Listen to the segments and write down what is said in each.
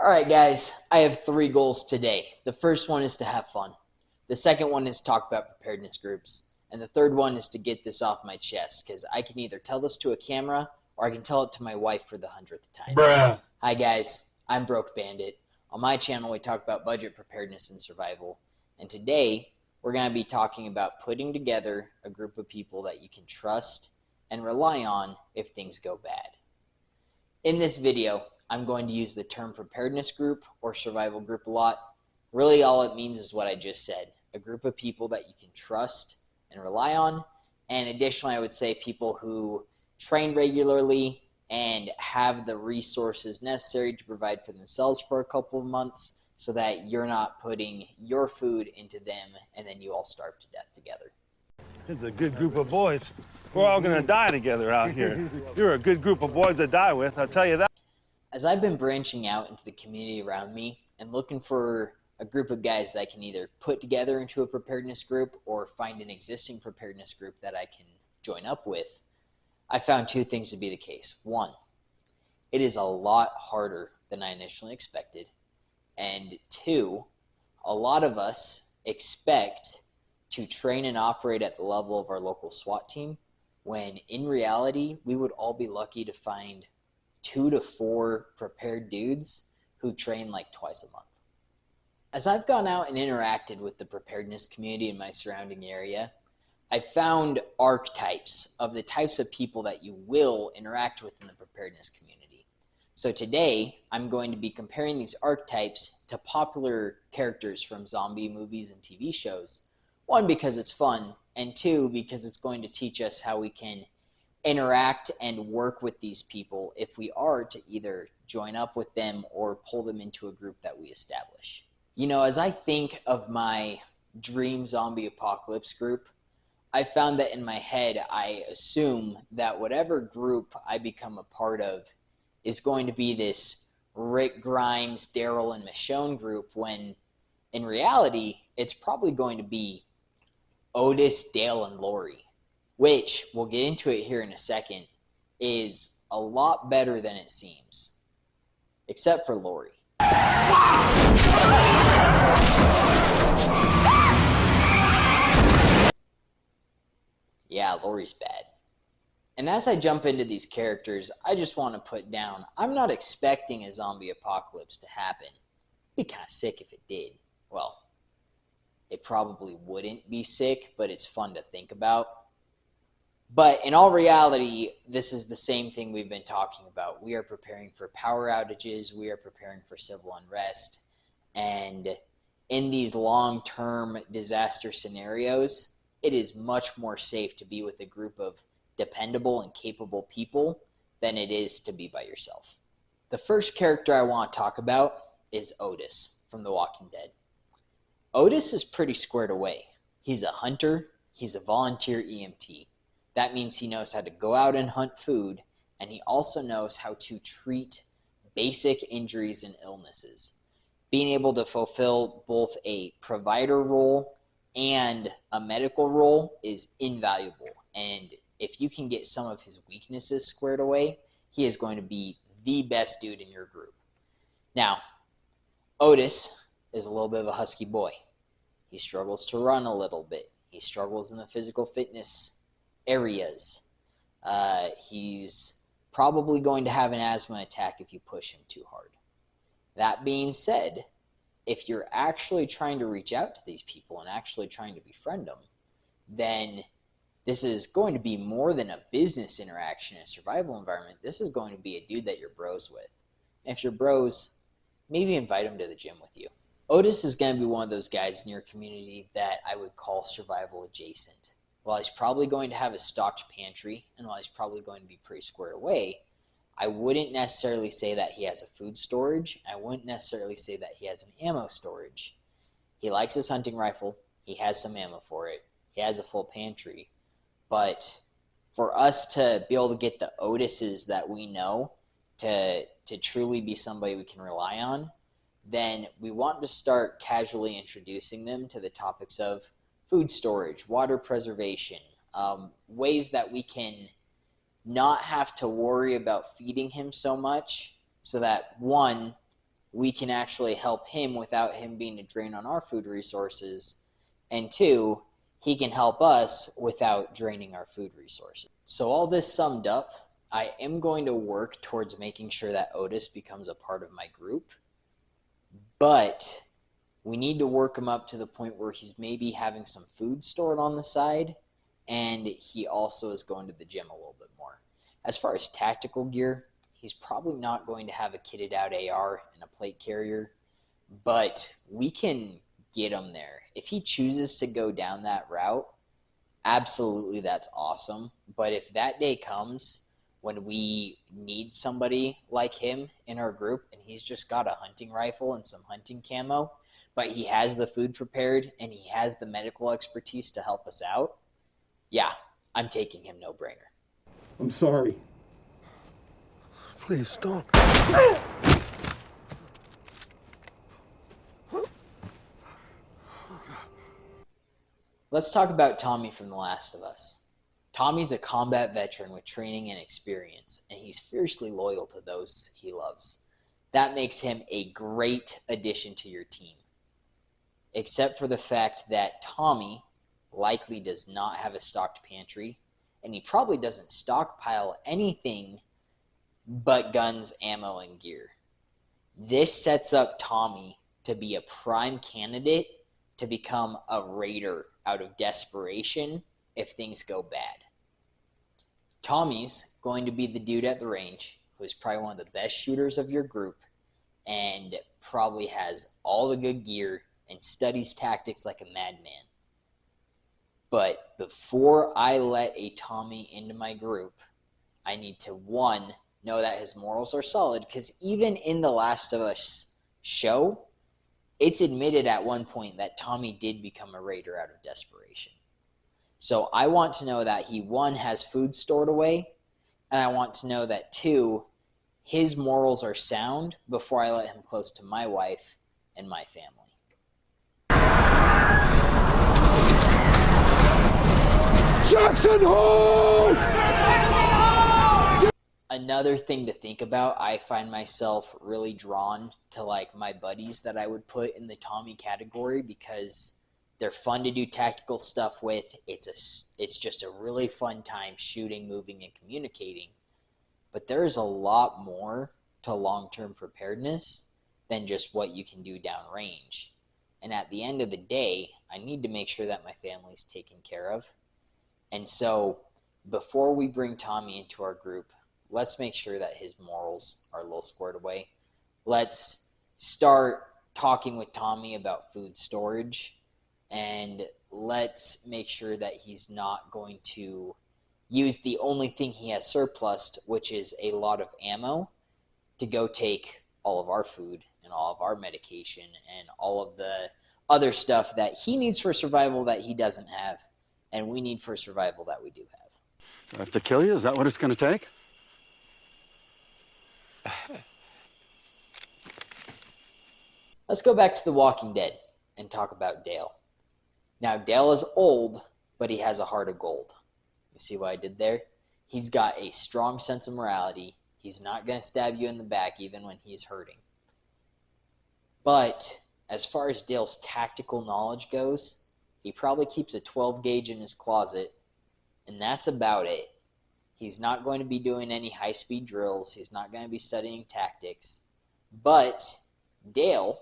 All right, guys, I have three goals today. The first one is to have fun. The second one is to talk about preparedness groups. And the third one is to get this off my chest because I can either tell this to a camera or I can tell it to my wife for the 100th time. Bruh. Hi, guys, I'm Broke Bandit. On my channel, we talk about budget preparedness and survival. And today, we're going to be talking about putting together a group of people that you can trust and rely on if things go bad. In this video, I'm going to use the term preparedness group or survival group a lot. Really, all it means is what I just said, a group of people that you can trust and rely on. And additionally, I would say people who train regularly and have the resources necessary to provide for themselves for a couple of months so that you're not putting your food into them and then you all starve to death together. It's a good group of boys. We're all gonna die together out here. You're a good group of boys to die with, I'll tell you that. As I've been branching out into the community around me and looking for a group of guys that I can either put together into a preparedness group or find an existing preparedness group that I can join up with, I found two things to be the case. One, it is a lot harder than I initially expected. And two, a lot of us expect to train and operate at the level of our local SWAT team, when in reality, we would all be lucky to find 2 to 4 prepared dudes who train like twice a month. As I've gone out and interacted with the preparedness community in my surrounding area, I've found archetypes of the types of people that you will interact with in the preparedness community. So today, I'm going to be comparing these archetypes to popular characters from zombie movies and TV shows. One, because it's fun, and two, because it's going to teach us how we can interact and work with these people if we are to either join up with them or pull them into a group that we establish. You know, as I think of my dream zombie apocalypse group, I found that in my head, I assume that whatever group I become a part of is going to be this Rick Grimes, Daryl, and Michonne group, when in reality, it's probably going to be Otis, Dale, and Lori, which, we'll get into it here in a second, is a lot better than it seems. Except for Lori. Yeah, Lori's bad. And as I jump into these characters, I just want to put down, I'm not expecting a zombie apocalypse to happen. It'd be kind of sick if it did. Well, it probably wouldn't be sick, but it's fun to think about. But in all reality, this is the same thing we've been talking about. We are preparing for power outages. We are preparing for civil unrest. And in these long-term disaster scenarios, it is much more safe to be with a group of dependable and capable people than it is to be by yourself. The first character I want to talk about is Otis from The Walking Dead. Otis is pretty squared away. He's a hunter. He's a volunteer EMT. That means he knows how to go out and hunt food, and he also knows how to treat basic injuries and illnesses. Being able to fulfill both a provider role and a medical role is invaluable. And if you can get some of his weaknesses squared away, he is going to be the best dude in your group. Now, Otis is a little bit of a husky boy. He struggles to run a little bit. He struggles in the physical fitness areas. He's probably going to have an asthma attack if you push him too hard. That being said, if you're actually trying to reach out to these people and actually trying to befriend them, then this is going to be more than a business interaction in a survival environment. This is going to be a dude that you're bros with. And if you're bros, maybe invite him to the gym with you. Otis is going to be one of those guys in your community that I would call survival adjacent. While he's probably going to have a stocked pantry, and while he's probably going to be pretty squared away, I wouldn't necessarily say that he has a food storage. I wouldn't necessarily say that he has an ammo storage. He likes his hunting rifle. He has some ammo for it. He has a full pantry. But for us to be able to get the Otises that we know to truly be somebody we can rely on, then we want to start casually introducing them to the topics of food storage, water preservation, ways that we can not have to worry about feeding him so much, so that one, we can actually help him without him being a drain on our food resources. And 2, he can help us without draining our food resources. So all this summed up, I am going to work towards making sure that Otis becomes a part of my group, but we need to work him up to the point where he's maybe having some food stored on the side, and he also is going to the gym a little bit more. As far as tactical gear, he's probably not going to have a kitted out AR and a plate carrier, but we can get him there. If he chooses to go down that route, absolutely that's awesome. But if that day comes when we need somebody like him in our group and he's just got a hunting rifle and some hunting camo, but he has the food prepared and he has the medical expertise to help us out, yeah, I'm taking him no brainer. I'm sorry. Please don't. Let's talk about Tommy from The Last of Us. Tommy's a combat veteran with training and experience, and he's fiercely loyal to those he loves. That makes him a great addition to your team. Except for the fact that Tommy likely does not have a stocked pantry, and he probably doesn't stockpile anything but guns, ammo, and gear. This sets up Tommy to be a prime candidate to become a raider out of desperation if things go bad. Tommy's going to be the dude at the range who is probably one of the best shooters of your group and probably has all the good gear and studies tactics like a madman. But before I let a Tommy into my group, I need to, 1, know that his morals are solid, because even in The Last of Us show, it's admitted at one point that Tommy did become a raider out of desperation. So I want to know that he, 1, has food stored away, and I want to know that 2, his morals are sound before I let him close to my wife and my family. Jackson Hole! Another thing to think about, I find myself really drawn to like my buddies that I would put in the Tommy category because they're fun to do tactical stuff with. It's just a really fun time shooting, moving, and communicating. But there's a lot more to long-term preparedness than just what you can do downrange. And at the end of the day, I need to make sure that my family's taken care of. And so before we bring Tommy into our group, let's make sure that his morals are a little squared away. Let's start talking with Tommy about food storage, and let's make sure that he's not going to use the only thing he has surplused, which is a lot of ammo, to go take all of our food and all of our medication and all of the other stuff that he needs for survival that he doesn't have, and we need for survival that we do have. Do I have to kill you? Is that what it's going to take? Let's go back to The Walking Dead and talk about Dale. Now, Dale is old, but he has a heart of gold. You see what I did there? He's got a strong sense of morality. He's not going to stab you in the back even when he's hurting. But as far as Dale's tactical knowledge goes, he probably keeps a 12 gauge in his closet, and that's about it. He's not going to be doing any high-speed drills. He's not going to be studying tactics. But Dale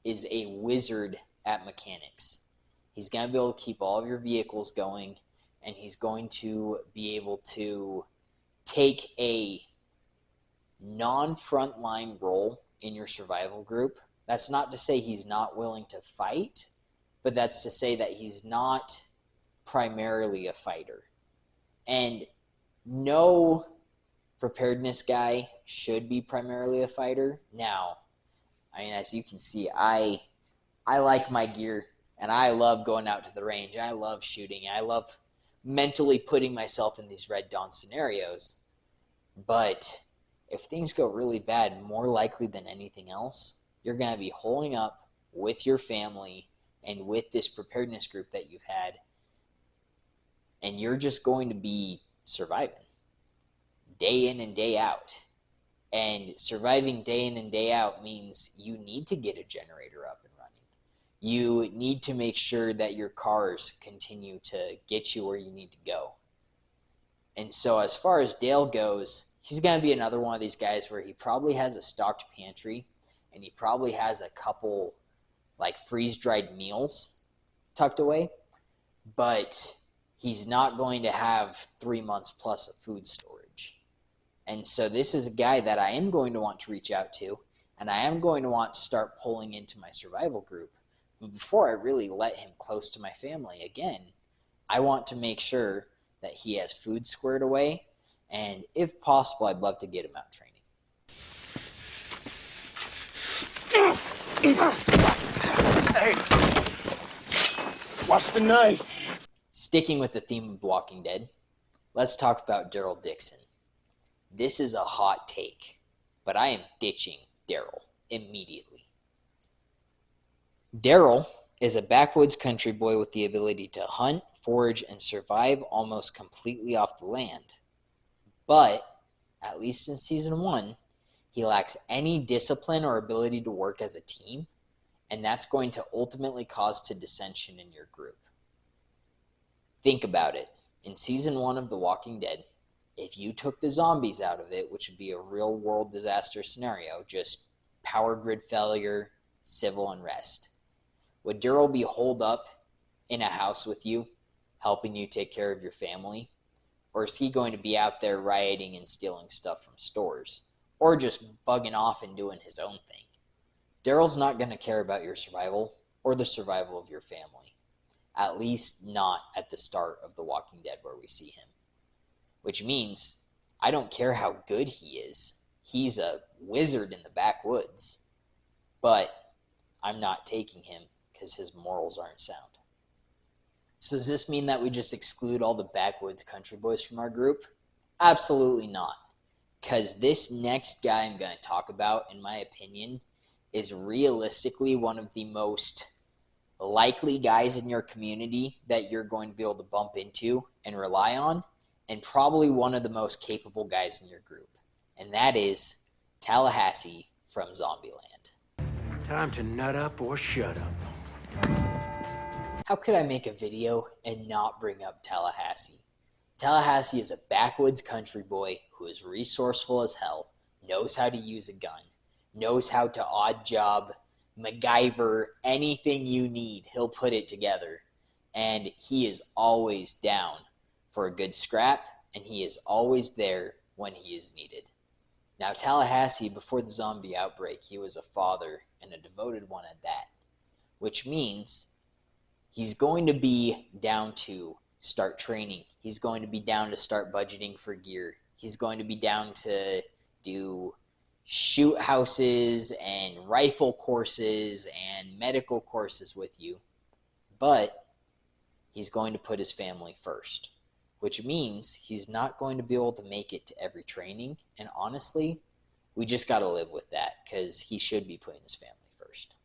is a wizard at mechanics. He's going to be able to keep all of your vehicles going, and he's going to be able to take a non-frontline role in your survival group. That's not to say he's not willing to fight, but that's to say that he's not primarily a fighter. And no preparedness guy should be primarily a fighter. Now, I mean, as you can see, I like my gear, and I love going out to the range. I love shooting. I love mentally putting myself in these Red Dawn scenarios. But if things go really bad, more likely than anything else, you're going to be holding up with your family and with this preparedness group that you've had, and you're just going to be surviving day in and day out. And surviving day in and day out means you need to get a generator up and running. You need to make sure that your cars continue to get you where you need to go. And so as far as Dale goes, he's going to be another one of these guys where he probably has a stocked pantry and he probably has a couple like freeze-dried meals tucked away, but he's not going to have 3 months plus of food storage. And so this is a guy that I am going to want to reach out to, and I am going to want to start pulling into my survival group. But before I really let him close to my family again, I want to make sure that he has food squared away, and if possible, I'd love to get him out training. Hey! Watch the knife! Sticking with the theme of Walking Dead, let's talk about Daryl Dixon. This is a hot take, but I am ditching Daryl immediately. Daryl is a backwoods country boy with the ability to hunt, forage, and survive almost completely off the land. But, at least in Season 1, he lacks any discipline or ability to work as a team, and that's going to ultimately cause dissension in your group. Think about it. In Season 1 of The Walking Dead, if you took the zombies out of it, which would be a real-world disaster scenario, just power grid failure, civil unrest, would Daryl be holed up in a house with you, helping you take care of your family? Or is he going to be out there rioting and stealing stuff from stores? Or just bugging off and doing his own thing? Daryl's not going to care about your survival or the survival of your family. At least not at the start of The Walking Dead where we see him. Which means I don't care how good he is. He's a wizard in the backwoods. But I'm not taking him because his morals aren't sound. So does this mean that we just exclude all the backwoods country boys from our group? Absolutely not. Because this next guy I'm going to talk about, in my opinion, is realistically one of the most likely guys in your community that you're going to be able to bump into and rely on, and probably one of the most capable guys in your group. And that is Tallahassee from Zombieland. Time to nut up or shut up. How could I make a video and not bring up Tallahassee? Tallahassee is a backwoods country boy who is resourceful as hell, knows how to use a gun, knows how to odd job, MacGyver, anything you need, he'll put it together. And he is always down for a good scrap, and he is always there when he is needed. Now, Tallahassee, before the zombie outbreak, he was a father, and a devoted one at that, which means he's going to be down to start training. He's going to be down to start budgeting for gear. He's going to be down to do shoot houses and rifle courses and medical courses with you. But he's going to put his family first, which means he's not going to be able to make it to every training. And honestly, we just got to live with that because he should be putting his family first.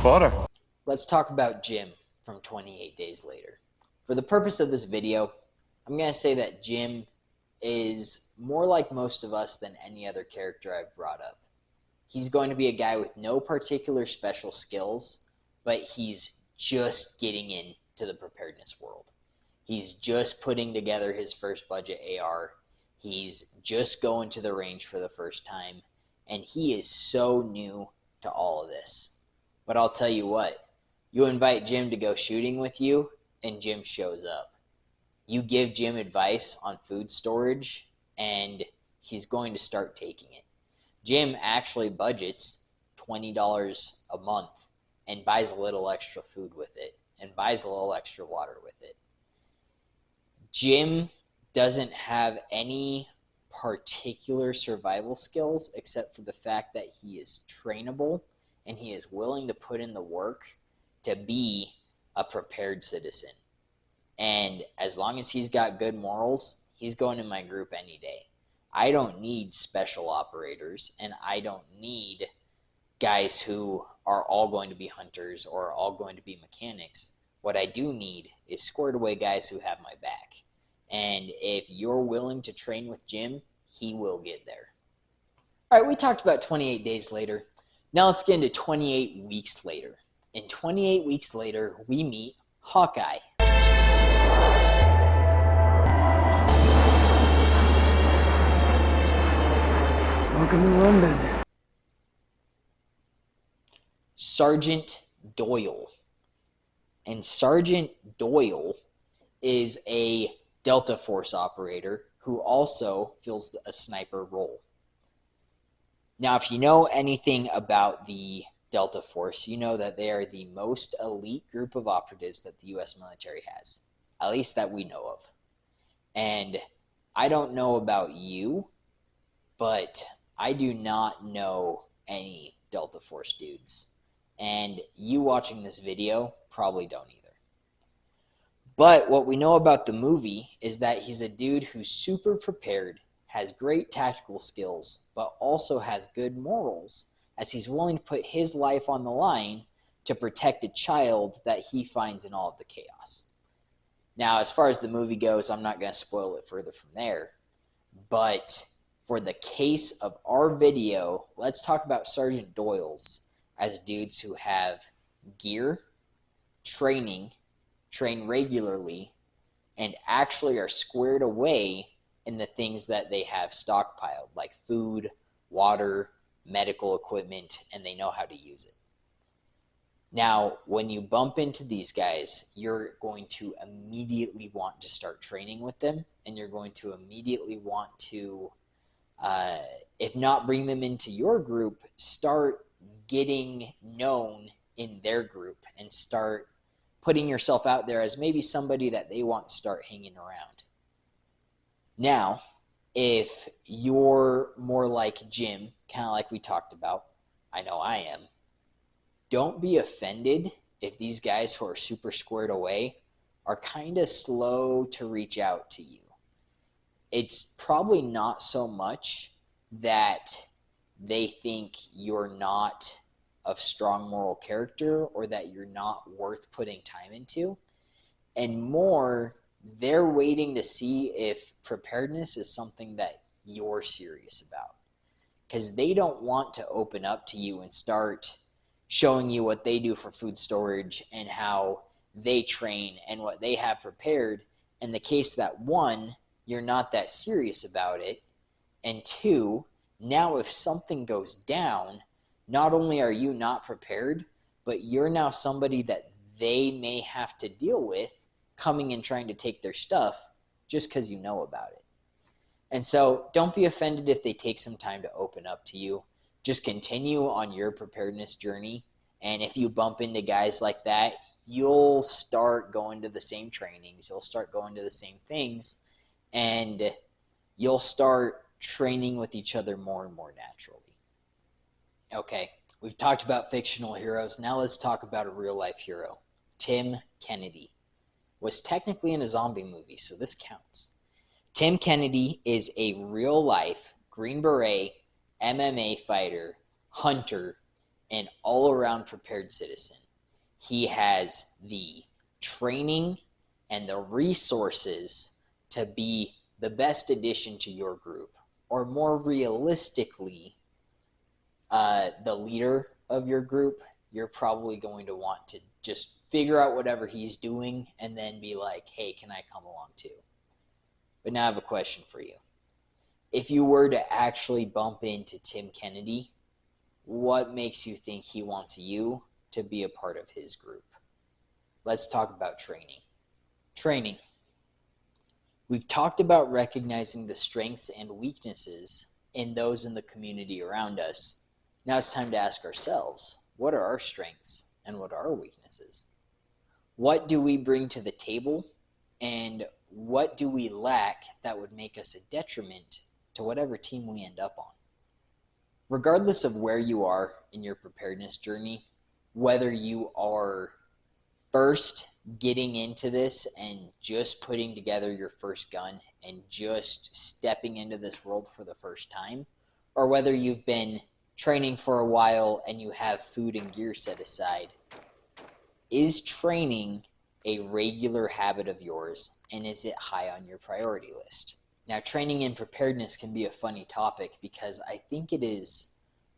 Butter. Let's talk about Jim from 28 Days Later. For the purpose of this video, I'm going to say that Jim is more like most of us than any other character I've brought up. He's going to be a guy with no particular special skills, but he's just getting into the preparedness world. He's just putting together his first budget AR. He's just going to the range for the first time, and he is so new to all of this. But I'll tell you what, you invite Jim to go shooting with you, and Jim shows up. You give Jim advice on food storage, and he's going to start taking it. Jim actually budgets $20 a month and buys a little extra food with it and buys a little extra water with it. Jim doesn't have any particular survival skills except for the fact that he is trainable and he is willing to put in the work to be a prepared citizen. And as long as he's got good morals, he's going in my group any day. I don't need special operators, and I don't need guys who are all going to be hunters or all going to be mechanics. What I do need is squared away guys who have my back. And if you're willing to train with Jim, he will get there. All right, we talked about 28 days later. Now let's get into 28 weeks later. And 28 weeks later, we meet Hawkeye. Welcome to London. Sergeant Doyle. And Sergeant Doyle is a Delta Force operator who also fills a sniper role. Now, if you know anything about the Delta Force, you know that they are the most elite group of operatives that the U.S. military has, at least that we know of. And I don't know about you, but I do not know any Delta Force dudes. And you watching this video probably don't either. But what we know about the movie is that he's a dude who's super prepared, has great tactical skills, but also has good morals, as he's willing to put his life on the line to protect a child that he finds in all of the chaos. Now, as far as the movie goes, I'm not going to spoil it further from there. But for the case of our video, let's talk about Sergeant Doyle's as dudes who have gear, train regularly, and actually are squared away in the things that they have stockpiled, like food, water, medical equipment, and they know how to use it. Now, when you bump into these guys, you're going to immediately want to start training with them, and you're going to immediately want to, if not bring them into your group, start getting known in their group and start putting yourself out there as maybe somebody that they want to start hanging around. Now, if you're more like Jim, kind of like we talked about, I know I am, don't be offended if these guys who are super squared away are kind of slow to reach out to you. It's probably not so much that they think you're not of strong moral character or that you're not worth putting time into, and more, they're waiting to see if preparedness is something that you're serious about, because they don't want to open up to you and start showing you what they do for food storage and how they train and what they have prepared in the case that, one, you're not that serious about it, and two, now if something goes down, not only are you not prepared, but you're now somebody that they may have to deal with coming and trying to take their stuff just because you know about it. And so don't be offended if they take some time to open up to you. Just continue on your preparedness journey. And if you bump into guys like that, you'll start going to the same trainings. You'll start going to the same things. And you'll start training with each other more and more naturally. Okay, we've talked about fictional heroes. Now let's talk about a real-life hero. Tim Kennedy was technically in a zombie movie, so this counts. Tim Kennedy is a real-life Green Beret, MMA fighter, hunter, and all-around prepared citizen. He has the training and the resources to be the best addition to your group, or more realistically, the leader of your group. You're probably going to want to just figure out whatever he's doing and then be like, hey, can I come along too? But now I have a question for you. If you were to actually bump into Tim Kennedy, what makes you think he wants you to be a part of his group? Let's talk about training. Training. We've talked about recognizing the strengths and weaknesses in those in the community around us. Now it's time to ask ourselves, what are our strengths and what are our weaknesses? What do we bring to the table, and what do we lack that would make us a detriment to whatever team we end up on? Regardless of where you are in your preparedness journey, whether you are first getting into this and just putting together your first gun and just stepping into this world for the first time, or whether you've been training for a while and you have food and gear set aside, is training a regular habit of yours, and is it high on your priority list? Now, training and preparedness can be a funny topic because I think it is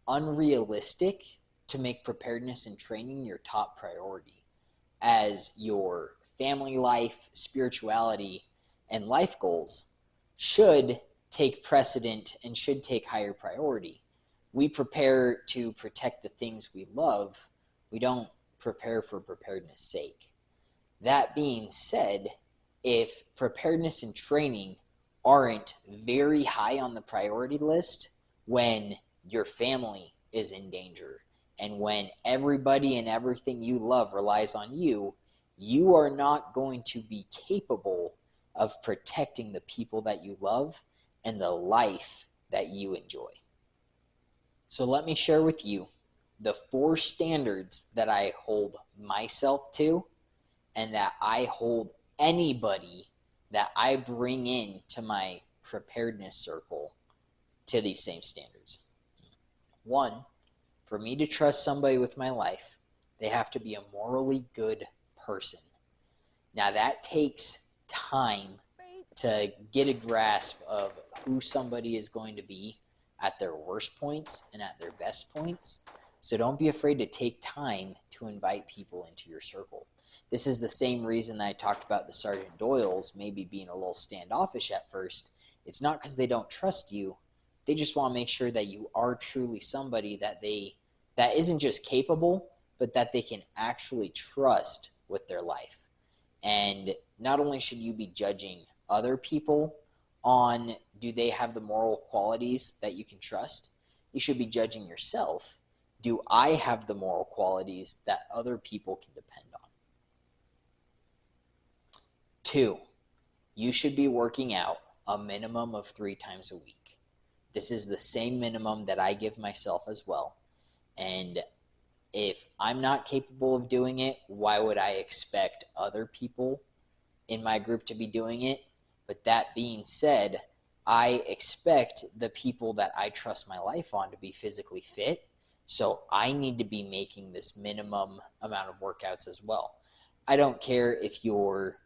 unrealistic to make preparedness and training your top priority, as your family life, spirituality, and life goals should take precedent and should take higher priority. We prepare to protect the things we love. We don't prepare for preparedness' sake. That being said, if preparedness and training aren't very high on the priority list when your family is in danger and when everybody and everything you love relies on you, you are not going to be capable of protecting the people that you love and the life that you enjoy. So let me share with you the 4 standards that I hold myself to and that I hold anybody that I bring into my preparedness circle to these same standards. 1, for me to trust somebody with my life, they have to be a morally good person. Now that takes time to get a grasp of who somebody is going to be at their worst points and at their best points. So don't be afraid to take time to invite people into your circle. This is the same reason that I talked about the Sergeant Doyles maybe being a little standoffish at first. It's not because they don't trust you. They just want to make sure that you are truly somebody that isn't just capable, but that they can actually trust with their life. And not only should you be judging other people on do they have the moral qualities that you can trust, you should be judging yourself. Do I have the moral qualities that other people can depend on? 2, you should be working out a minimum of 3 times a week. This is the same minimum that I give myself as well. And if I'm not capable of doing it, why would I expect other people in my group to be doing it? But that being said, I expect the people that I trust my life on to be physically fit. So I need to be making this minimum amount of workouts as well. I don't care if you're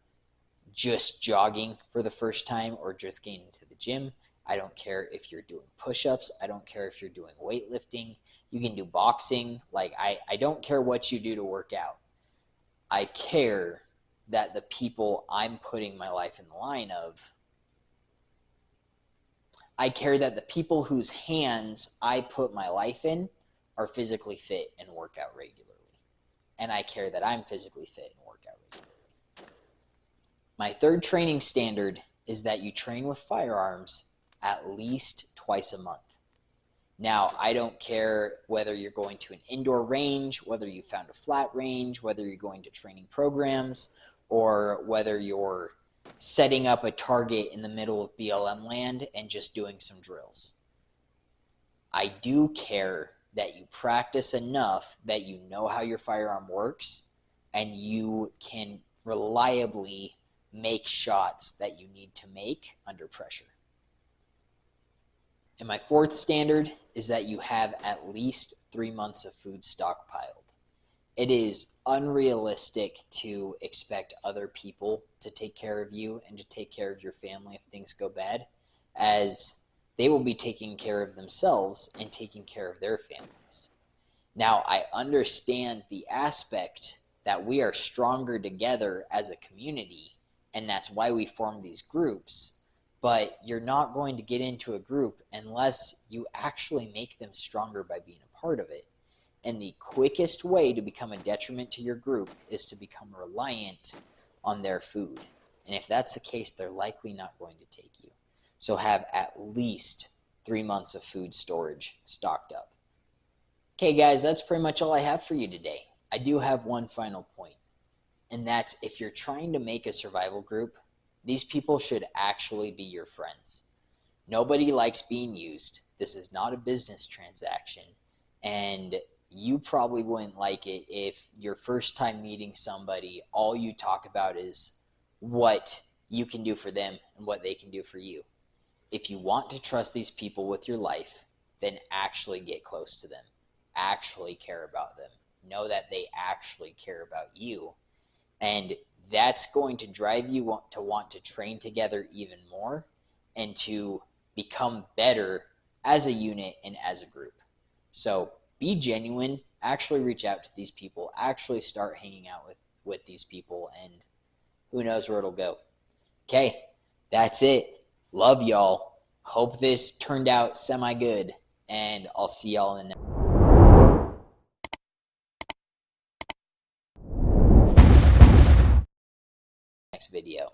just jogging for the first time or just getting to the gym. I don't care if you're doing push-ups. I don't care if you're doing weightlifting. You can do boxing. Like I don't care what you do to work out. I care that the people I'm putting my life in the line of, I care that the people whose hands I put my life in are physically fit and work out regularly. And I care that I'm physically fit and work out regularly. My 3rd training standard is that you train with firearms at least twice a month. Now, I don't care whether you're going to an indoor range, whether you found a flat range, whether you're going to training programs, or whether you're setting up a target in the middle of BLM land and just doing some drills. I do care that you practice enough that you know how your firearm works and you can reliably make shots that you need to make under pressure. And my 4th standard is that you have at least 3 months of food stockpiled. It is unrealistic to expect other people to take care of you and to take care of your family if things go bad, as they will be taking care of themselves and taking care of their families. Now, I understand the aspect that we are stronger together as a community, and that's why we form these groups. But you're not going to get into a group unless you actually make them stronger by being a part of it. And the quickest way to become a detriment to your group is to become reliant on their food. And if that's the case, they're likely not going to take you. So have at least 3 months of food storage stocked up. Okay, guys, that's pretty much all I have for you today. I do have one final point, and that's if you're trying to make a survival group, these people should actually be your friends. Nobody likes being used. This is not a business transaction, and you probably wouldn't like it if your first time meeting somebody, all you talk about is what you can do for them and what they can do for you. If you want to trust these people with your life, then actually get close to them. Actually care about them. Know that they actually care about you. And that's going to drive you to want to train together even more and to become better as a unit and as a group. So be genuine, actually reach out to these people, actually start hanging out with these people, and who knows where it'll go. Okay, that's it. Love y'all. Hope this turned out semi-good, and I'll see y'all in the next video.